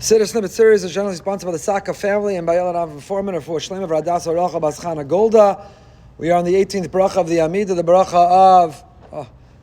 Siddur Snippet series is generally sponsored by the Saka family and by Elanav Foreman for Shlema Vradas Aracha Baschana Golda. We are on the 18th bracha of the Amida, the bracha of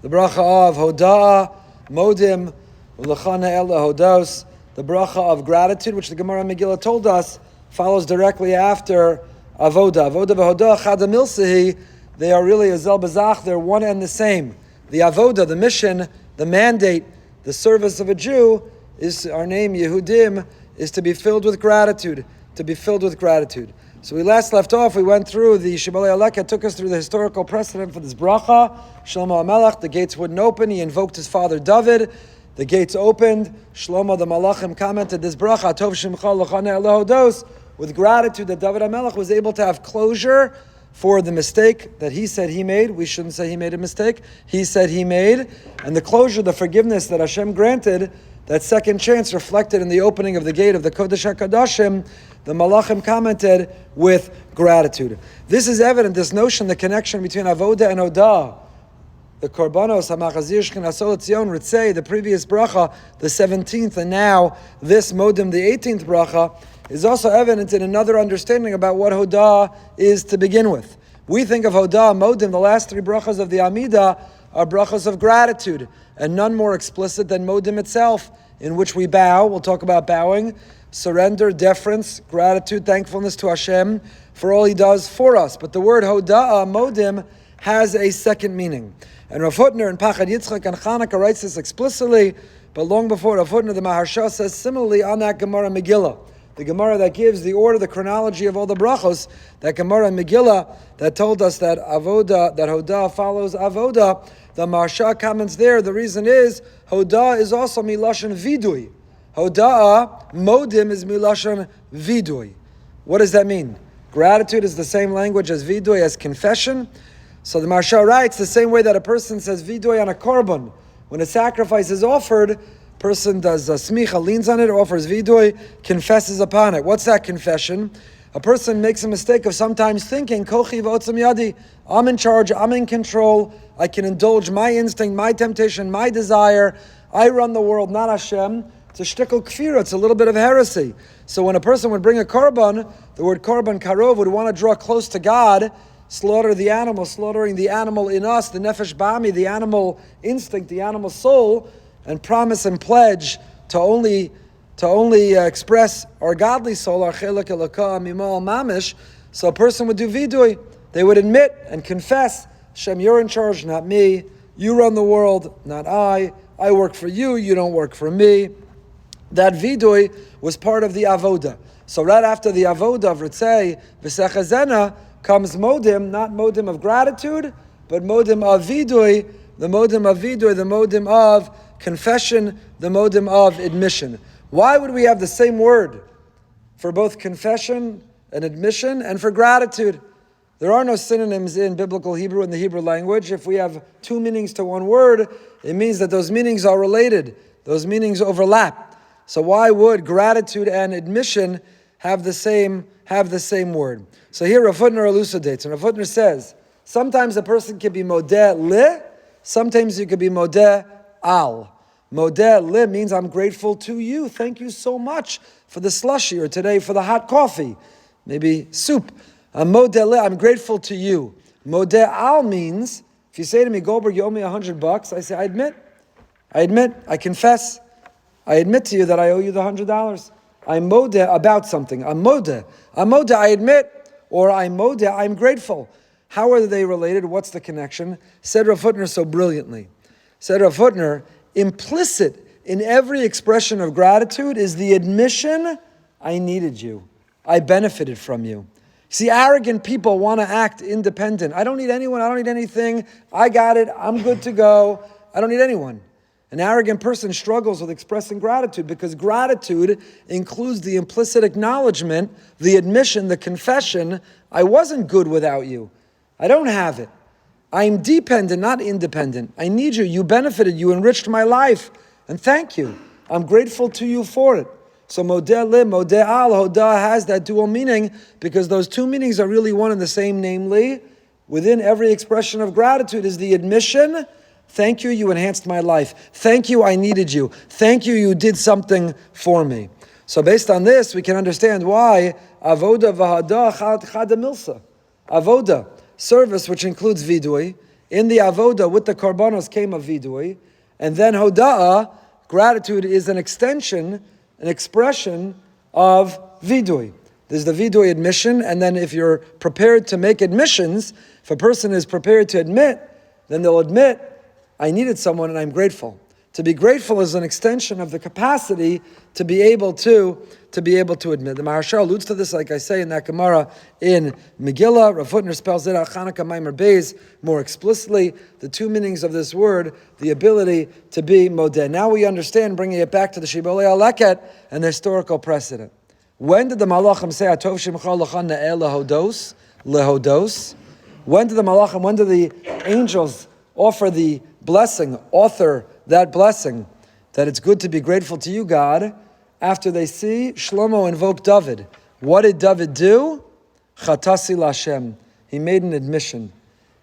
Hoda, Modim, Ulachana Ela Hodos, the bracha of gratitude, which the Gemara Megillah told us follows directly after Avoda. Avoda v'Hoda Chada Milsahi. They are really Azel Bazach. They're one and the same. The Avoda, the mission, the mandate, the service of a Jew is our name, Yehudim, is to be filled with gratitude, to be filled with gratitude. So we last left off, we went through the Shibbolei Aleka, took us through the historical precedent for this bracha. Shlomo HaMelech, the gates wouldn't open, he invoked his father David, the gates opened. Shlomo the Malachim commented this bracha, Tov Shimcha L'chane Elohodos, with gratitude that David HaMelech was able to have closure for the mistake that he said he made. We shouldn't say he made a mistake. He said he made. And the closure, the forgiveness that Hashem granted, that second chance reflected in the opening of the gate of the Kodesh HaKadoshim, the Malachim commented with gratitude. This is evident, this notion, the connection between Avoda and Odah. The Korbanos, HaMachazir Shchinasol Tzion Ritzei, the previous bracha, the 17th, and now this Modim, the 18th bracha, is also evident in another understanding about what Hodah is to begin with. We think of Hodah, Modim, the last three brachas of the Amida, are brachas of gratitude, and none more explicit than Modim itself, in which we bow. We'll talk about bowing, surrender, deference, gratitude, thankfulness to Hashem for all He does for us. But the word Hodah, Modim, has a second meaning. And Rav Hutner in Pachad Yitzchak and Chanukah writes this explicitly, but long before Rav Hutner, the Maharsha says similarly on that Gemara Megillah. The Gemara that gives the order, the chronology of all the brachos, that Gemara in Megillah that told us that Avoda, that Hodah follows Avoda, the Maharsha comments there, the reason is, Hodah is also Milashon Vidui. Hodah, Modim is Milashon Vidui. What does that mean? Gratitude is the same language as Vidui, as confession. So the Maharsha writes, the same way that a person says Vidui on a korban, when a sacrifice is offered, person does smicha, leans on it, offers vidui, confesses upon it. What's that confession? A person makes a mistake of sometimes thinking, kochi v'otzam yadi, I'm in charge, I'm in control, I can indulge my instinct, my temptation, my desire, I run the world, not Hashem. It's a shtickle kfira, it's a little bit of heresy. So when a person would bring a korban, the word korban karov would want to draw close to God, slaughter the animal, slaughtering the animal in us, the nefesh bami, the animal instinct, the animal soul, and promise and pledge to only express our godly soul, our chelak elokah mimal mamish. So a person would do vidui. They would admit and confess, Hashem, you're in charge, not me. You run the world, not I. I work for you, you don't work for me. That vidui was part of the avoda. So right after the avoda of Ritzei v'sechazena comes modim, not modim of gratitude, but modim of vidui, the modim of vidui, the modim of confession, the modim of admission. Why would we have the same word for both confession and admission and for gratitude? There are no synonyms in biblical Hebrew, in the Hebrew language. If we have two meanings to one word, it means that those meanings are related. Those meanings overlap. So why would gratitude and admission have the same word? So here Rav Hutner elucidates, and Rav Hutner says, sometimes a person can be modeh le, sometimes you could be modeh al. Modeh le means I'm grateful to you. Thank you so much for the slushy, or today for the hot coffee, maybe soup. Modeh le, I'm grateful to you. Modeh al means, if you say to me, Goldberg, you owe me $100, I say, I admit, I confess. I admit to you that I owe you the $100. I'm modeh about something. I'm modeh, I admit, or I'm modeh, I'm grateful. How are they related? What's the connection? Said Rav Hutner so brilliantly. Said Rav Hutner, implicit in every expression of gratitude is the admission, I needed you. I benefited from you. See, arrogant people want to act independent. I don't need anyone, I don't need anything. I got it, I'm good to go. I don't need anyone. An arrogant person struggles with expressing gratitude because gratitude includes the implicit acknowledgement, the admission, the confession, I wasn't good without you. I don't have it. I'm dependent, not independent. I need you. You benefited. You enriched my life. And thank you. I'm grateful to you for it. So modeh le, modeh al, Hodah has that dual meaning because those two meanings are really one and the same. Namely, within every expression of gratitude is the admission, thank you, you enhanced my life. Thank you, I needed you. Thank you, you did something for me. So based on this, we can understand why avoda v'hada chad milsa. Avoda, service, which includes vidui. In the avoda, with the korbanos came a vidui. And then hoda'ah, gratitude, is an extension, an expression of vidui. There's the vidui admission, and then if you're prepared to make admissions, if a person is prepared to admit, then they'll admit, I needed someone and I'm grateful. To be grateful is an extension of the capacity to be able to admit. The Maharsha alludes to this, like I say, in that Gemara in Megillah. Rav Hutner spells it out, Chanukah Maimer Beis, more explicitly, the two meanings of this word, the ability to be modeh. Now we understand, bringing it back to the Shibolei Aleket and the historical precedent. When did the Malachim say, Atov Shimcha L'cha Ne'eh Lehodos? Lehodos? When did the angels offer the blessing, author that blessing, that it's good to be grateful to you, God, after they see Shlomo invoke David? What did David do? Chatasi Lashem. He made an admission.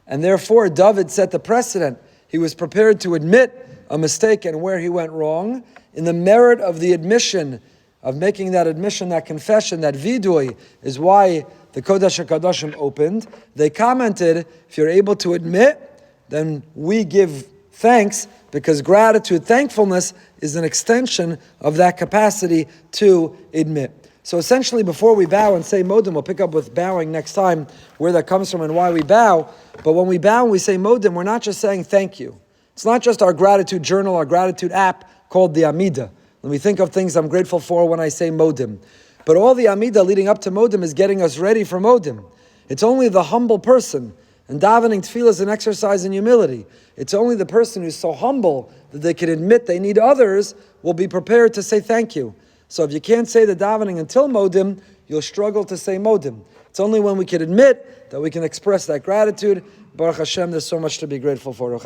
And therefore, David set the precedent. He was prepared to admit a mistake and where he went wrong. In the merit of the admission, of making that admission, that confession, that vidui, is why the Kodesh HaKadoshim opened. They commented, if you're able to admit, then we give thanks, because gratitude, thankfulness, is an extension of that capacity to admit. So essentially, before we bow and say Modim, we'll pick up with bowing next time, where that comes from and why we bow. But when we bow and we say Modim, we're not just saying thank you. It's not just our gratitude journal, our gratitude app called the Amida. When we think of things I'm grateful for when I say Modim. But all the Amida leading up to Modim is getting us ready for Modim. It's only the humble person, and davening tefillah is an exercise in humility. It's only the person who's so humble that they can admit they need others will be prepared to say thank you. So if you can't say the davening until Modim, you'll struggle to say Modim. It's only when we can admit that we can express that gratitude. Baruch Hashem, there's so much to be grateful for.